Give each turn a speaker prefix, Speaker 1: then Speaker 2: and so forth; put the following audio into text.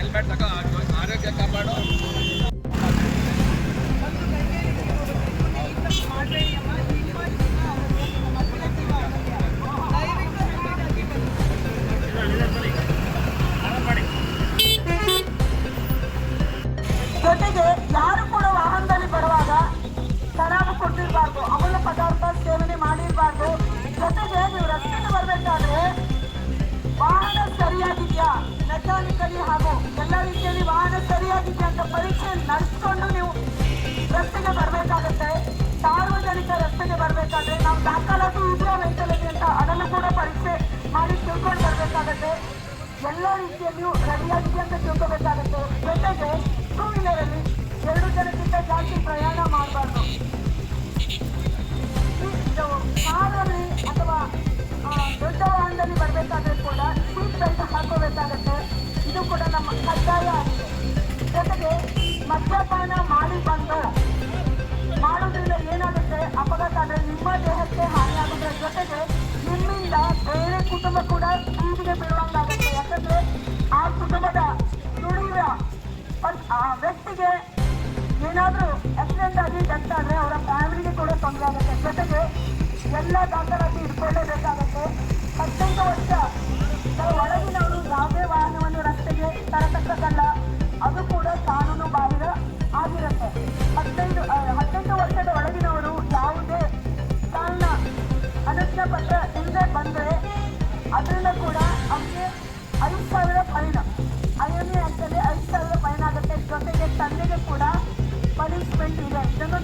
Speaker 1: Helmet तक आरोग्य कापाड़ो
Speaker 2: ಜೊತೆಗೆ ಯಾರು ಕೂಡ ವಾಹನದಲ್ಲಿ ಬರುವಾಗ ಶರಾಬು ಕೊಟ್ಟಿರಬಾರ್ದು, ಅಮೂಲ್ಯ ಪದಾರ್ಥ ಸೇವನೆ ಮಾಡಿರಬಾರ್ದು. ಜೊತೆಗೆ ನೀವು ರಸ್ತೆಗೆ ಬರಬೇಕಾದ್ರೆ ವಾಹನ ಸರಿಯಾಗಿದೆಯಾ, ಮೆಕ್ಯಾನಿಕಲಿ ಹಾಗೂ ಎಲ್ಲ ರೀತಿಯಲ್ಲಿ ವಾಹನ ಸರಿಯಾಗಿದೆಯಾ ಅಂತ ಪರೀಕ್ಷೆ ನಡೆಸಿಕೊಂಡು ನೀವು ರಸ್ತೆಗೆ ಬರಬೇಕಾಗುತ್ತೆ. ಸಾರ್ವಜನಿಕ ರಸ್ತೆಗೆ ಬರಬೇಕಾದ್ರೆ ನಾವು ದಾಖಲಾತಿ ಇದೆಯಾ ವೆಹಿಕಲ್ಗೆ ಅಂತ ಅದನ್ನು ಕೂಡ ಪರೀಕ್ಷೆ ಮಾಡಿ ತಿಳ್ಕೊಂಡು ಬರಬೇಕಾಗುತ್ತೆ. ಎಲ್ಲ ರೀತಿಯಲ್ಲಿಯೂ ರೆಡಿಯಾಗಿದೆ ಅಂತ ತಿಳ್ಕೋಬೇಕಾಗುತ್ತೆ. ಜೊತೆಗೆ ಟೂ ವೀಲರಲ್ಲಿ 2 ಜನಕ್ಕಿಂತ ಜಾಸ್ತಿ ಪ್ರಯಾಣ ಮಾಡಬಾರ್ದು. ಕಾರಲ್ಲಿ ಅಥವಾ ದೊಡ್ಡ ವಾಹನದಲ್ಲಿ ಬರಬೇಕಾದ್ರೆ ಕೂಡ ಸೀಟ್ ಬೆಲ್ಟ್ ಹಾಕೋಬೇಕಾಗತ್ತೆ. ಇದು ಕೂಡ ನಮ್ಮ ಕಡ್ಡಾಯ ಆಗಿದೆ. ಜೊತೆಗೆ ಮದ್ಯಪಾನ ಮಾಡಿ ಬಂದು ಮಾಡೋದ್ರಿಂದ ಏನಾಗುತ್ತೆ, ಅಪಘಾತ ಆದರೆ ನಿಮ್ಮ ದೇಹಕ್ಕೆ ಹಾನಿಯಾಗೋದ್ರ ಜೊತೆಗೆ ನಿಮ್ಮಿಂದ ಬೇರೆ ಕುಟುಂಬ ಕೂಡ ಬೀದಿಗೆ ಬೀಳುವಂಗಾಗುತ್ತೆ. ಯಾಕಂದ್ರೆ ಆ ಕುಟುಂಬದ ದುಡಿಯುವ ವ್ಯಕ್ತಿಗೆ ಏನಾದರೂ ಆಕ್ಸಿಡೆಂಟ್ ಆಗಿ ಡೆತ್ ಆದರೆ ಅವರ ಫ್ಯಾಮಿಲಿಗೆ ಕೂಡ ತೊಂದರೆ ಆಗುತ್ತೆ. ಜೊತೆಗೆ ಎಲ್ಲ ದಾಖಲಾತಿ ಇಟ್ಕೊಳ್ಳೇಬೇಕಾಗುತ್ತೆ. 18 ವರ್ಷ ಒಳಗಿನವರು ಯಾವುದೇ ವಾಹನವನ್ನು ರಸ್ತೆಗೆ ತರತಕ್ಕದ್ದಲ್ಲ, ಅದು ಕೂಡ ಕಾನೂನು ಬಾಹಿರ ಆಗಿರುತ್ತೆ. 18 ವರ್ಷದ ಒಳಗಿನವರು ಯಾವುದೇ ಕಾರಣ ಅನುಜ್ಞಾ ಪತ್ರ ಇಲ್ಲದೆ ಬಂದರೆ ಅದರಿಂದ ಕೂಡ ಅವರಿಗೆ 5,000 ಫೈನ್, IME ಆ್ಯಕ್ಟಲ್ಲಿ 5,000 ಫೈನ್ ಆಗುತ್ತೆ. ಜೊತೆಗೆ ತಂದೆಗೆ ಕೂಡ ಪನಿಷ್ಮೆಂಟ್ ಇದೆ. ಇದನ್ನು